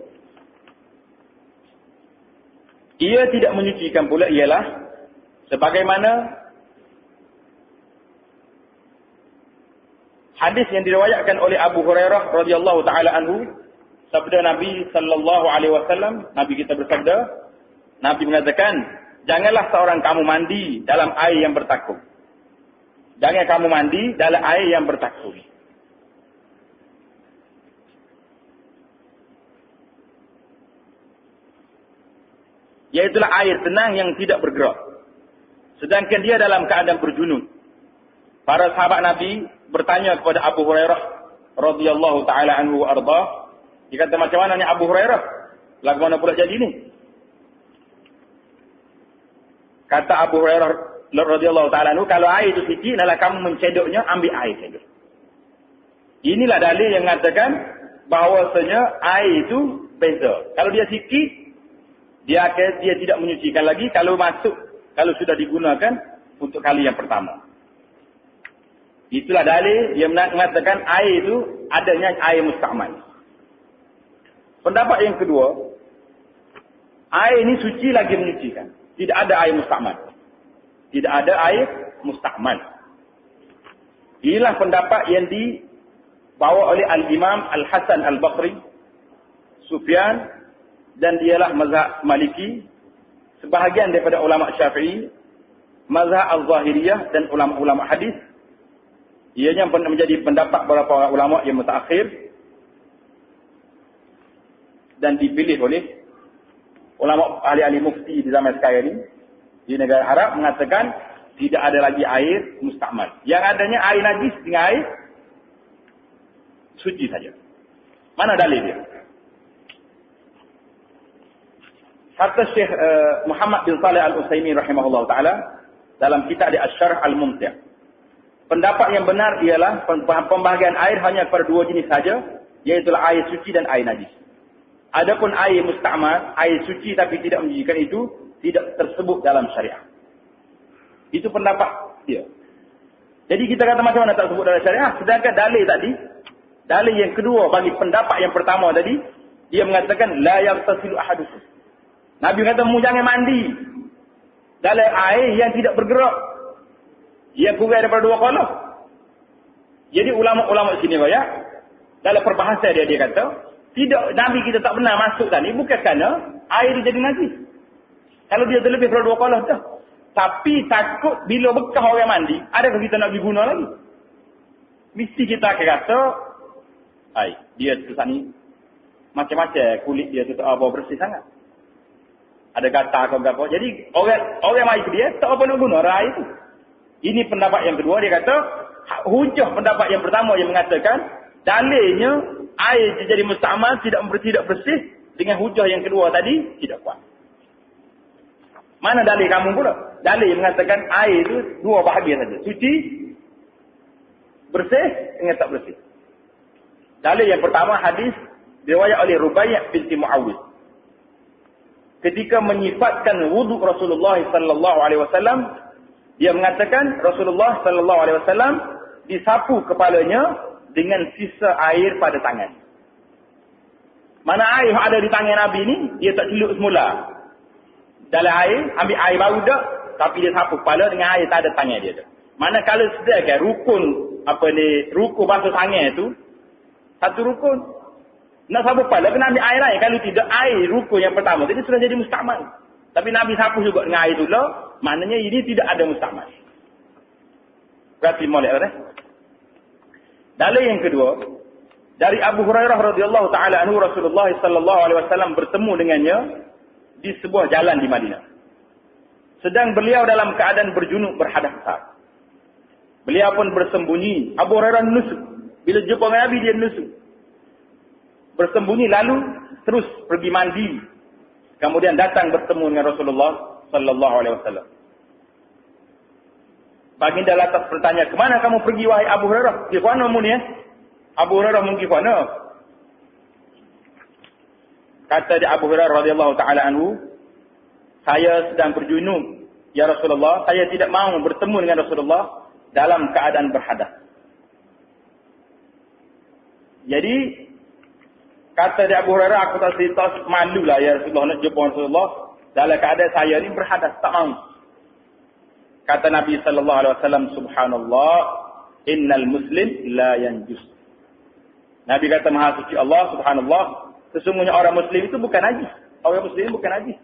ia tidak menyucikan pula ialah sebagaimana hadis yang diriwayatkan oleh Abu Hurairah radhiyallahu taala anhu, sabda Nabi sallallahu alaihi wasallam, Nabi kita bersabda, Nabi mengatakan, janganlah seorang kamu mandi dalam air yang bertakung. Jangan kamu mandi dalam air yang bertakung. Iaitulah air tenang yang tidak bergerak. Sedangkan dia dalam keadaan berjunub. Para sahabat Nabi bertanya kepada Abu Hurairah radhiyallahu taala anhu wa arda. Dia kata, macam mana ni Abu Hurairah? Lagu mana pula jadi ni? Kata Abu Hurairah radhiyallahu taala anhu, kalau air itu suci, adalah kamu mencedoknya, ambil air saja. Inilah dalil yang mengatakan bahawasanya air itu beza. Kalau dia sikit, dia tidak menyucikan lagi kalau sudah digunakan untuk kali yang pertama. Itulah dalil yang mengatakan air itu adanya air musta'mal. Pendapat yang kedua, air ini suci lagi menyucikan. Tidak ada air musta'mal. Tidak ada air musta'mal. Inilah pendapat yang dibawa oleh Al-Imam Al-Hasan Al-Basri, Sufyan, dan dialah mazhab Maliki, sebahagian daripada ulama Syafi'i, mazhab Al-Zahiriyah dan ulama-ulama hadis. Ianya menjadi pendapat beberapa ulama yang mutaakhir dan dipilih oleh ulama ahli-ahli mufti di zaman sekarang ini di negara Arab, mengatakan tidak ada lagi air musta'mal. Yang adanya air najis dengan air suci saja. Mana dalil dia? Kata Syekh Muhammad bin Saleh Al-Utsaimin rahimahullah ta'ala dalam kitab di Asy-Syarh Al-Mumti'. Pendapat yang benar ialah pembahagian air hanya kepada dua jenis saja, iaitu air suci dan air najis. Adapun air musta'mal, air suci tapi tidak menjijikan, itu tidak tersebut dalam syariah. Itu pendapat dia. Jadi kita kata macam mana tak tersebut dalam syariah? Sedangkan dalil yang kedua bagi pendapat yang pertama tadi, dia mengatakan la yaghtasilu ahadukum. Nabi kata mu jangan mandi dalam air yang tidak bergerak, yang kurang daripada 2 kolah. Jadi ulama-ulama sini banyak dalam perbahasan dia kata, tidak, Nabi kita tak benar masuk tadi bukan kerana air dia jadi najis. Kalau dia terlebih daripada 2 kolah dah. Tapi takut bila bekas orang mandi, adakah kita nak pergi guna lagi? Mesti kita akan kata, dia tu ni macam-macam kulit dia tu tak apa bersih sangat. Ada gatal atau apa. Jadi orang mari ke dia tak apa nak guna air itu. Ini pendapat yang kedua, dia kata hujah pendapat yang pertama yang mengatakan dalilnya air jadi musta'mal tidak bersih, dengan hujah yang kedua tadi tidak kuat. Mana dalil kamu pula? Dalil yang mengatakan air itu 2 bahagian saja. Suci, bersih dengan tak bersih. Dalil yang pertama hadis riwayat oleh Rubaiyah binti Muawwidh. Ketika menyifatkan wuduk Rasulullah sallallahu alaihi wasallam, dia mengatakan Rasulullah sallallahu alaihi wasallam disapu kepalanya dengan sisa air pada tangan. Mana air yang ada di tangan Nabi ni, dia tak celup semula dalam air, ambil air baru dah, tapi dia sapu kepala dengan air tak ada tangan dia dah. Mana kalau sediakan rukun basuh tangan tu, satu rukun nak sapu kepala kena ambil air lain. Kalau tidak, air rukun yang pertama jadi sudah jadi musta'mal. Tapi Nabi sapu juga dengan air tu lah, maknanya ini tidak ada musta'mal. Berarti molek dah. Dalil yang kedua, dari Abu Hurairah radhiyallahu taala anhu, Rasulullah sallallahu alaihi wasallam bertemu dengannya di sebuah jalan di Madinah. Sedang beliau dalam keadaan berjunub berhadas besar. Beliau pun bersembunyi. Abu Hurairah nusuk. Bila jumpa Nabi dia nusuk. Bersembunyi lalu terus pergi mandi. Kemudian datang bertemu dengan Rasulullah sallallahu alaihi wasallam. Baginda lantas bertanya, "Kemana kamu pergi wahai Abu Hurairah? Di mana mu ni?" Abu Hurairah mungkin mana? Kata dia Abu Hurairah radhiyallahu taala anhu, "Saya sedang berjunub, ya Rasulullah. Saya tidak mahu bertemu dengan Rasulullah dalam keadaan berhadas." Jadi kata dia Abu Hurairah, "Aku tak cerita malulah ya Rasulullah nak jumpa Rasulullah dalam keadaan saya ni berhadas, tak mahu." Kata Nabi sallallahu alaihi wasallam, "Subhanallah, innal muslim la yanjus." Nabi kata, "Maha suci Allah, subhanallah, sesungguhnya orang muslim itu bukan najis. Orang muslim bukan najis.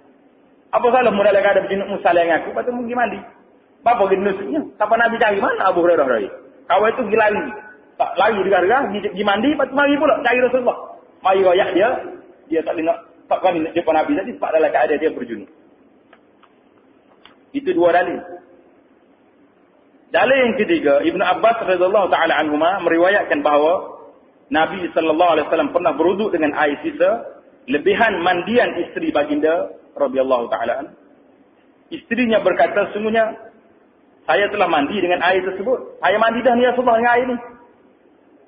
Apa salah mu dalam keadaan berjunub musalah dengan aku, patut pergi mandi. Apa gini nusuknya? Siapa Nabi cari mana Abu Hurairah tadi? Kawan itu pergi lari. Tak lari dengar-dengar, pergi mandi, patut mari pula cari Rasulullah. Mari royak dia tak nak, tak kami nak jumpa Nabi tadi sebab dalam keadaan dia berjunub. Itu dua dalil. Dalil yang ketiga, Ibnu Abbas radhiyallahu taala anhuma meriwayatkan bahawa Nabi sallallahu alaihi wasallam pernah berwuduk dengan air sisa lebihan mandian isteri baginda radhiyallahu taala. Istrinya berkata, sungguhnya saya telah mandi dengan air tersebut. Saya mandi dah ni Rasulullah dengan air ni.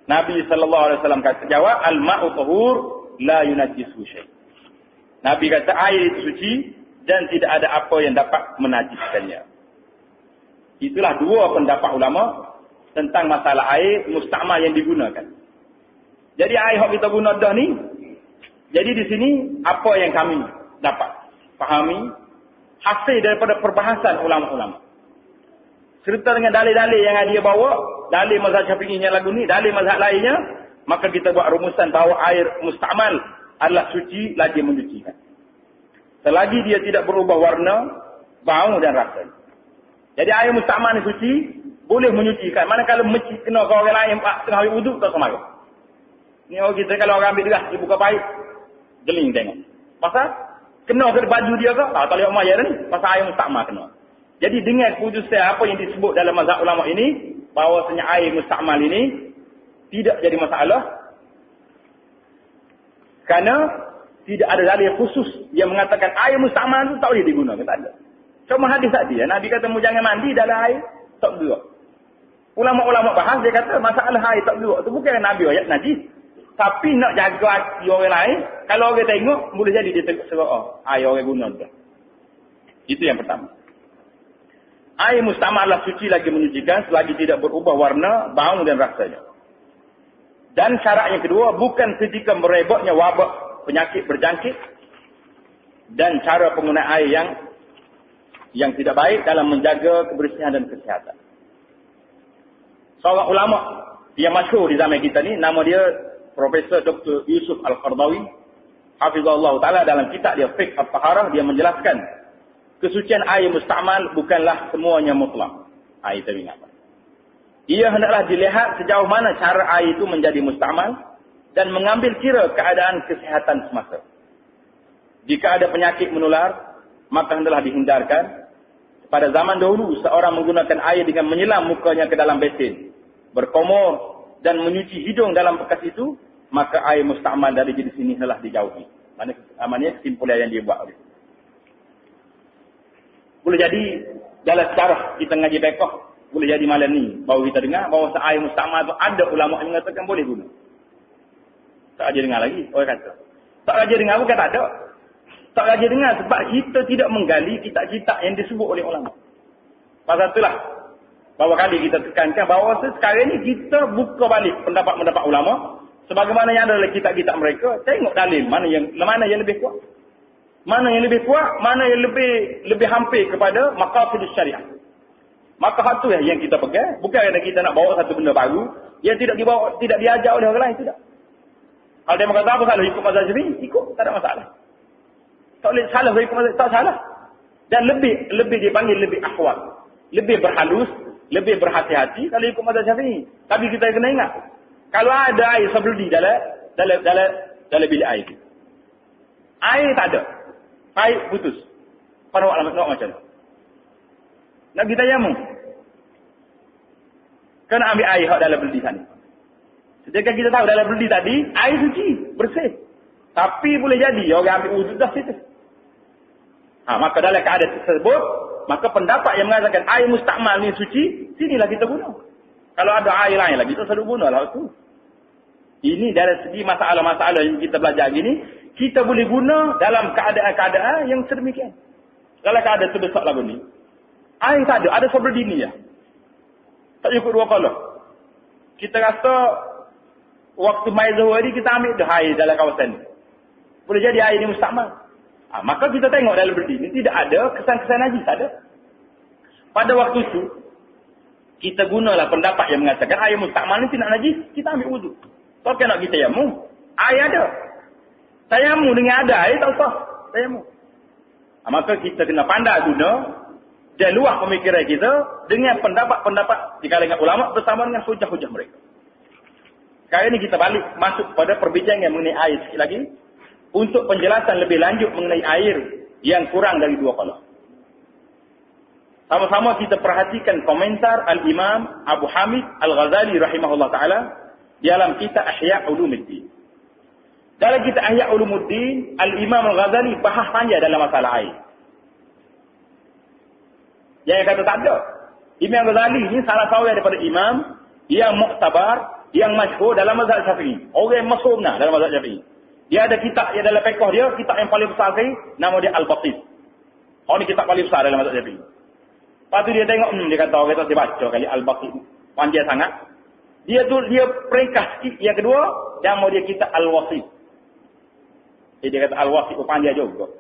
Nabi sallallahu alaihi wasallam kata, jawab, al-ma'u tahur la yunajjisu syai'. Nabi kata air itu suci dan tidak ada apa yang dapat menajiskannya. Itulah dua pendapat ulama tentang masalah air musta'mal yang digunakan. Jadi air yang kita guna dah ni, jadi di sini apa yang kami dapat fahami hasil daripada perbahasan ulama-ulama. Serta dengan dalil-dalil yang dia bawa, dalil mazhab Syafi'inya lagu ni, dalil mazhab lainnya, maka kita buat rumusan bahawa air musta'mal adalah suci lagi mencucikan. Selagi dia tidak berubah warna, bau dan rasa. Jadi air musta'mal ni suci, boleh menyucikan. Manakala kena ke orang lain tengah ambil wuduk, tak semarah. Ni orang kita kalau orang ambil derah, dia buka paip, geling tengok. Pasal kena ke baju dia ke? Tak boleh umayah ni. Pasal air musta'mal kena. Jadi dengan keputusan apa yang disebut dalam mazhab ulama ini, bahawasanya air musta'mal ini tidak jadi masalah. Kerana tidak ada dalil khusus yang mengatakan air musta'mal itu tak boleh digunakan. Tak ada. Cuma hadis tadi, Nabi kata mu jangan mandi dalam air tak bergerak. Ulama-ulama bahas dia kata masalah air tak bergerak tu bukan Nabi ayat najis. Tapi nak jaga hati orang lain, kalau orang tengok, boleh jadi dia tengok serah, air orang guna tu. Itu yang pertama. Air musta'mal adalah suci lagi menyucikan selagi tidak berubah warna, bau dan rasanya. Dan syarat yang kedua, bukan ketika merebaknya wabak penyakit berjangkit dan cara penggunaan air yang tidak baik dalam menjaga kebersihan dan kesihatan. Seorang ulama yang masyhur di zaman kita ni, nama dia Profesor Dr. Yusuf Al-Qardawi, hafizahullah ta'ala, dalam kitab dia Fiqh At-Taharah, dia menjelaskan kesucian air musta'mal bukanlah semuanya mutlak. Air teringat. Ia hendaklah dilihat sejauh mana cara air itu menjadi musta'mal dan mengambil kira keadaan kesihatan semasa. Jika ada penyakit menular, maka hendaklah dihindarkan. Pada zaman dahulu, seorang menggunakan air dengan menyelam mukanya ke dalam besin, berkomor dan menyuci hidung dalam bekas itu, maka air musta'mal dari jenis ini hendaklah dijauhi. Maknanya kesimpulan yang dia buat. Boleh jadi dalam sejarah kita ngaji fiqh, boleh jadi malam ni baru kita dengar bahawa air musta'mal tu ada ulama yang mengatakan boleh guna. Tak aja dengar lagi orang kata. Tak aja dengar bukan tak ada. Tak aja dengar sebab kita tidak menggali kitab-kitab yang disebut oleh ulama. Pasal itulah beberapa kali kita tekankan bahawa sekarang ni kita buka balik pendapat-pendapat ulama sebagaimana yang ada dalam kitab-kitab mereka, tengok dalil mana yang lebih kuat. Mana yang lebih kuat, mana yang lebih hampir kepada maqasid syariah. Maka hal tu yang kita pegang, bukan kerana kita nak bawa satu benda baru yang tidak diajar oleh orang lain, tidak. Kalau dia berkata apa salah ikut mazhab Syafi'i, ikut, tak ada masalah. Tak boleh salah ikut mazhab, tak salah. Dan lebih dipanggil lebih akhwat, lebih berhalus, lebih berhati-hati kalau ikut mazhab Syafi'i. Tapi kita kena ingat, kalau ada air sebelum dalam bilik air, air tak ada. Air putus. Pada waktu nak macam mana? Nak kita jamu. Kena ambil air dalam beldi sana. Sedangkan kita tahu dalam beldi tadi, air suci, bersih. Tapi boleh jadi, orang ambil wuduk dah situ. Maka dalam keadaan tersebut, maka pendapat yang mengatakan air musta'mal ni suci, sinilah kita guna. Kalau ada air lain lagi, kita selalu guna lah tu. Ini dari segi masalah-masalah yang kita belajar gini, kita boleh guna dalam keadaan-keadaan yang sedemikian. Dalam keadaan sebesar lagu ni, air tak ada sebelum dini ya. Tak cukup dua kala. Kita rasa waktu mai zuhur ni kita ambil dah air dalam kawasan ni. Boleh jadi air ni musta'mal. Maka kita tengok dalam berdiri ni tidak ada kesan-kesan najis, tak ada. Pada waktu itu, kita gunalah pendapat yang mengatakan air musta'mal ni tidak najis, kita ambil wuduk. Kalau nak kita yamu, air ada. Tayamu dengan ada air tak usah. Tayamu. Maka kita kena pandai guna dan luah pemikiran kita dengan pendapat-pendapat di kalangan ulama bersama dengan hujah-hujah mereka. Sekarang ini kita balik masuk pada perbincangan mengenai air sikit lagi untuk penjelasan lebih lanjut mengenai air yang kurang dari 2 kala. Sama-sama kita perhatikan komentar Al-Imam Abu Hamid Al-Ghazali rahimahullah ta'ala dalam kitab Ihya Ulumuddin. Dalam kitab Ihya Ulumuddin, Al-Imam Al-Ghazali bahas panjang dalam masalah air. Yang kata tak ada. Imam Ghazali ni salah seorang daripada imam yang muktabar, yang masyhur dalam mazhab Syafi'i. Orang yang masyhur benar dalam mazhab Syafi'i. Dia ada kitab yang dalam fiqh dia, kitab yang paling besar sekali, nama dia Al-Basit. Oh, ni kitab paling besar dalam mazhab Syafi'i. Lepas tu dia tengok, dia kata orang tu dia baca kali Al-Basit. Panjang sangat. Dia peringkas sikit. Yang kedua, nama dia kitab Al-Wasit. Dia kata Al-Wasit pun panjang juga.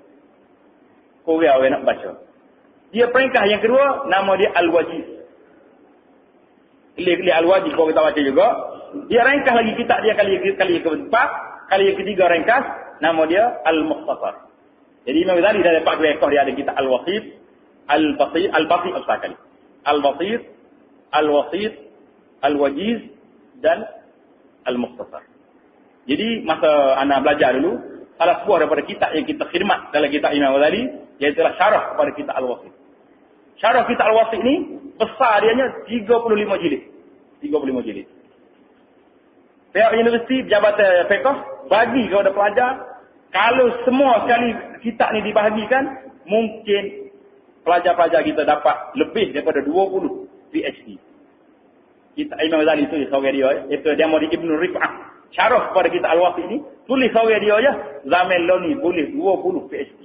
Korea orang nak baca. Dia peringkas yang kedua, nama dia Al-Wajiz. Al-Wajiz kalau kita baca juga. Dia ringkas lagi kitab dia kali keempat, kali yang ketiga ringkas, nama dia Al-Mukhtasar. Jadi Imam Ghazali dah dapat dua ekor, dia ada kitab Al-Wasit, Al-Basit, sekali. Al-Basit, Al-Wasit, Al-Wajiz dan Al-Mukhtasar. Jadi masa anak belajar dulu, salah sebuah daripada kitab yang kita khidmat dalam kitab Imam Ghazali, iaitu syarah kepada kitab Al-Wasit. Syarah kitab Al-Wasit ni besar dianya 35 jilid. 35 jilid. Pihak universiti Jabatan Fiqh bagi kepada pelajar, kalau semua sekali kitab ni dibahagikan, mungkin pelajar-pelajar kita dapat lebih daripada 20 PhD. Kitab Imam Ghazali tu seorang dia, itu dia mau di Ibn Rif'ah. Syarah kepada kitab Al-Wasit ni, tulis seorang dia je, zaman ni boleh 20 PhD.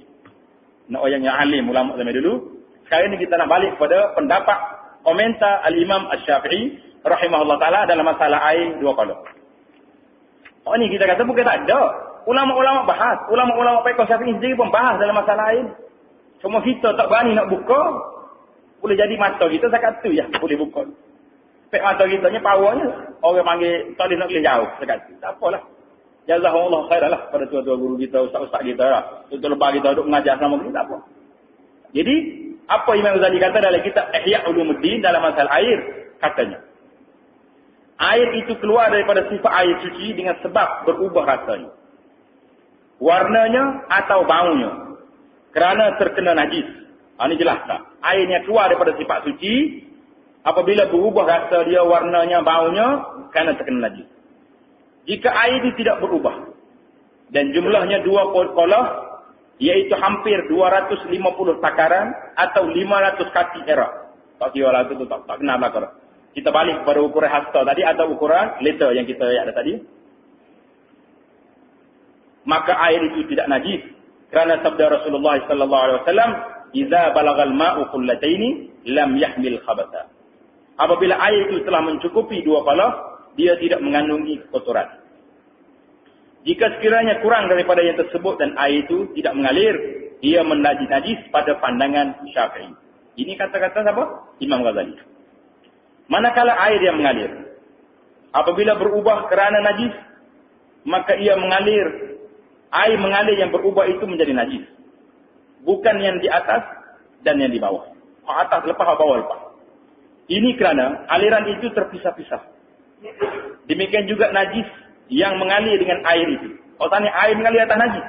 Nak orang yang alim ulama zaman dulu. Sekarang ni kita nak balik kepada pendapat komentar Al-Imam Asy-Syafi'i rahimahullah ta'ala dalam masalah air dua kolom. Oh ni kita kata bukan tak ada. Ulama-ulama bahas. Ulama-ulama fiqh Syafi'i sendiri pun bahas dalam masalah air. Cuma kita tak berani nak buka. Boleh jadi mata kita sekat tu ya. Boleh buka. Pek mata kita ni powernya. Orang panggil tak boleh nak boleh jauh sekat tu. Tak apalah. Jazakumullah khairan lah pada tua-tua guru kita, ustaz-ustaz kita lah. Tuan-tuan lepas kita duduk mengajar sama kita, tak apa. Jadi, apa Imam Ghazali kata dalam kitab Ihya Ulumuddin dalam masalah air, katanya. Air itu keluar daripada sifat air suci dengan sebab berubah rasanya. Warnanya atau baunya. Kerana terkena najis. Ini jelas tak? Airnya keluar daripada sifat suci, apabila berubah rasa dia, warnanya, baunya, kerana terkena najis. Jika air ini tidak berubah dan jumlahnya 2 kolah, iaitu hampir 250 takaran atau 500 kaki erat. Tak kira lah itu tak kenal lah korang. Kita balik kepada ukuran hasta tadi atau ukuran liter yang kita lihat tadi. Maka air itu tidak najis kerana sabda Rasulullah sallallahu alaihi wasallam, "Idza balagal ma'u qullataini lam yahmil khabatha." Apabila air itu telah mencukupi 2 kolah, dia tidak mengandungi kotoran. Jika sekiranya kurang daripada yang tersebut dan air itu tidak mengalir, ia najis pada pandangan Syafi'i. Ini kata-kata siapa? Imam Ghazali. Manakala air yang mengalir, apabila berubah kerana najis, maka ia mengalir. Air mengalir yang berubah itu menjadi najis. Bukan yang di atas dan yang di bawah. Atas lepas, bawah lepas. Ini kerana aliran itu terpisah-pisah. Demikian juga najis yang mengalir dengan air itu. Kalau tanya air mengalir atas najis.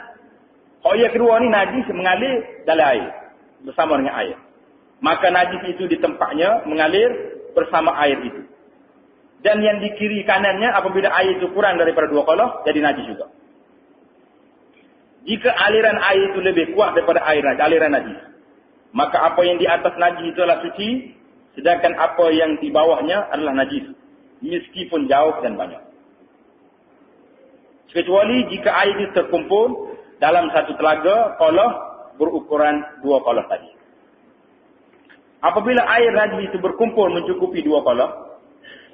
Kalau yang kedua ni najis mengalir dalam air. Bersama dengan air. Maka najis itu di tempatnya mengalir bersama air itu. Dan yang di kiri kanannya apabila air itu kurang daripada 2 kolah, jadi najis juga. Jika aliran air itu lebih kuat daripada aliran najis, maka apa yang di atas najis itu adalah suci, sedangkan apa yang di bawahnya adalah najis. Meskipun jauh dan banyak. Kecuali jika air itu terkumpul dalam satu telaga kolah berukuran 2 kolah tadi. Apabila air najis itu berkumpul mencukupi 2 kolah,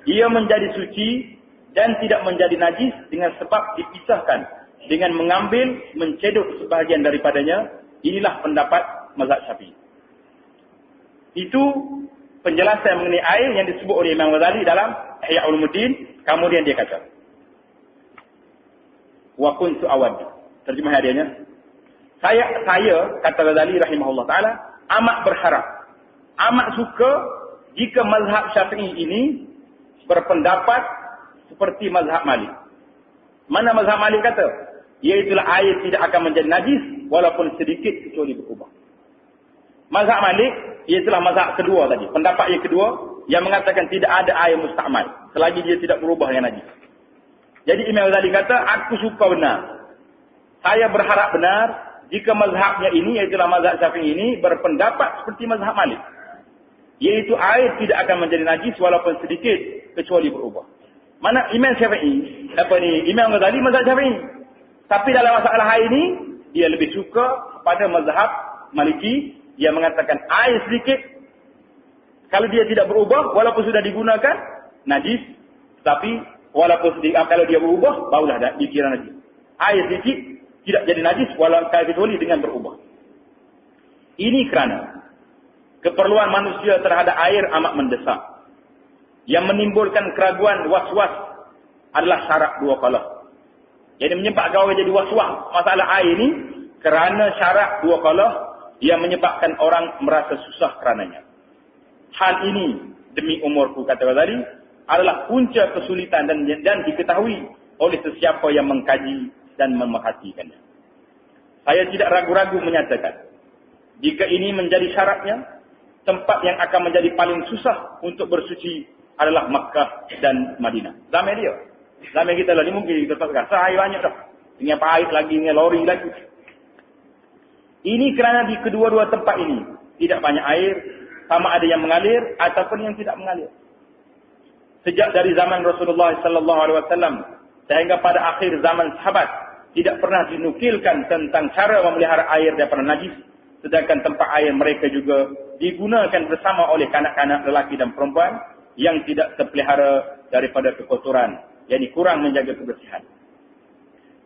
ia menjadi suci dan tidak menjadi najis dengan sebab dipisahkan dengan mengambil, mencedok sebahagian daripadanya. Inilah pendapat mazhab Syafi'i. Itu penjelasan mengenai air yang disebut oleh Imam Ghazali dalam Ihya Ulumuddin. Kemudian dia kata, wa kuntu awad. Terjemah hadiahnya, saya kata Ghazali rahimahullah ta'ala, amat berharap, amat suka jika mazhab Syafi'i ini berpendapat seperti mazhab Malik. Mana mazhab Malik kata? Iaitulah air tidak akan menjadi najis walaupun sedikit kecuali berubah. Mazhab Malik Iaitulah mazhab kedua tadi. Pendapat yang kedua yang mengatakan tidak ada air mustakmal selagi dia tidak berubah dengan najis. Jadi Imam Ghazali kata, aku suka benar. Saya berharap benar jika mazhabnya ini, iaitulah mazhab Syafi'i ini, berpendapat seperti mazhab Malik. Iaitu air tidak akan menjadi najis walaupun sedikit kecuali berubah. Mana Imam Syafi'i, Imam Ghazali mazhab Syafi'i. Tapi dalam masalah air ini, dia lebih suka pada mazhab Maliki yang mengatakan air sedikit, kalau dia tidak berubah, walaupun sudah digunakan, najis. Tapi walaupun kalau dia berubah, barulah dikira najis. Air sedikit tidak jadi najis walaupun kecuali dengan berubah. Ini kerana keperluan manusia terhadap air amat mendesak. Yang menimbulkan keraguan was-was adalah syarat dua kalah. Jadi menyebabkan orang jadi was-was masalah air ini kerana syarat dua kalah yang menyebabkan orang merasa susah kerananya. Hal ini demi umurku, kata Ghazali, adalah punca kesulitan dan diketahui oleh sesiapa yang mengkaji dan memerhatikannya. Saya tidak ragu-ragu menyatakan, jika ini menjadi syaratnya, tempat yang akan menjadi paling susah untuk bersuci adalah Makkah dan Madinah. Zaman dia. Zaman kita lah ni mungkin kita tak rasa air banyak dah. Dengan air lagi, dengan lori lagi. Ini kerana di kedua-dua tempat ini tidak banyak air, sama ada yang mengalir ataupun yang tidak mengalir. Sejak dari zaman Rasulullah sallallahu alaihi wasallam sehingga pada akhir zaman sahabat tidak pernah dinukilkan tentang cara memelihara air daripada najis, sedangkan tempat air mereka juga digunakan bersama oleh kanak-kanak lelaki dan perempuan yang tidak terpelihara daripada kekotoran, yakni kurang menjaga kebersihan.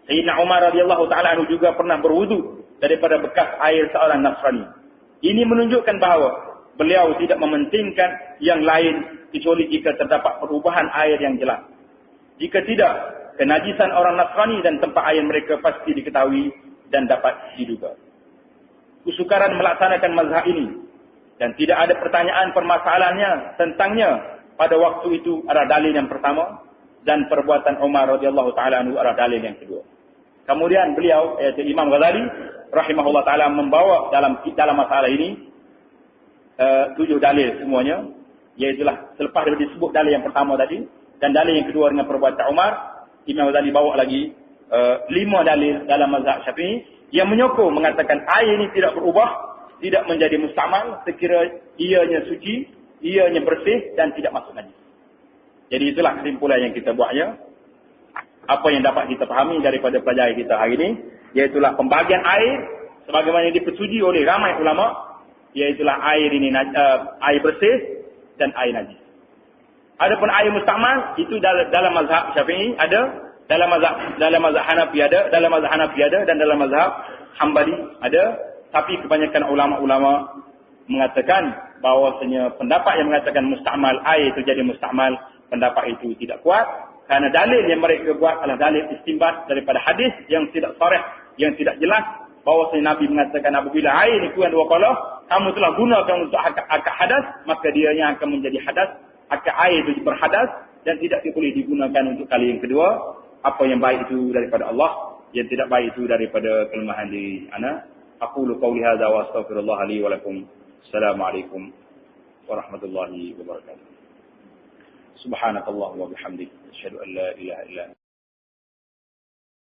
Sayyidina Umar radhiyallahu taala anhu juga pernah berwudu daripada bekas air seorang Nasrani. Ini menunjukkan bahawa beliau tidak mementingkan yang lain kecuali jika terdapat perubahan air yang jelas. Jika tidak, kenajisan orang Nasrani dan tempat air mereka pasti diketahui dan dapat diduga. Kesukaran melaksanakan mazhab ini dan tidak ada pertanyaan permasalahannya tentangnya pada waktu itu adalah dalil yang pertama, dan perbuatan Umar radhiyallahu taala anhu adalah dalil yang kedua. Kemudian beliau, iaitu Imam Ghazali rahimahullah taala, membawa dalam masalah ini 7 dalil semuanya, iaitulah selepas disebut dalil yang pertama tadi dan dalil yang kedua dengan perbuatan Umar, Imam Ghazali bawa lagi 5 dalil dalam mazhab Syafi'i yang menyokong mengatakan air ini tidak berubah, tidak menjadi mustakmal sekira ianya suci, ianya bersih dan tidak masuk najis. Jadi itulah kesimpulan yang kita buatnya. Apa yang dapat kita fahami daripada pelajaran kita hari ini, iaitulah pembagian air sebagaimana dipersetujui oleh ramai ulama, iaitulah air ini air bersih dan air najis. Adapun air mustakmal itu dalam mazhab Syafi'i ada, dalam mazhab Hanafi ada, dalam mazhab Hanafi ada dan dalam mazhab Hambali ada, tapi kebanyakan ulama-ulama mengatakan bahawasanya pendapat yang mengatakan mustakmal air itu jadi mustakmal, pendapat itu tidak kuat kerana dalil yang mereka buat adalah dalil istinbat daripada hadis yang tidak sharih, yang tidak jelas, bahawasanya Nabi mengatakan apabila air ini kurang 2 kalah kamu telah gunakan untuk akad hadas, maka dianya akan menjadi hadas, akad air itu berhadas dan tidak boleh digunakan untuk kali yang kedua. Apa yang baik itu daripada Allah, yang tidak baik itu daripada kelemahan diri ana. Aqulu qawli hadza wa astaghfirullah li wa lakum. Assalamualaikum warahmatullahi wabarakatuh. Subhanakallah wa bihamdik, asyhadu an la ilaha illa anta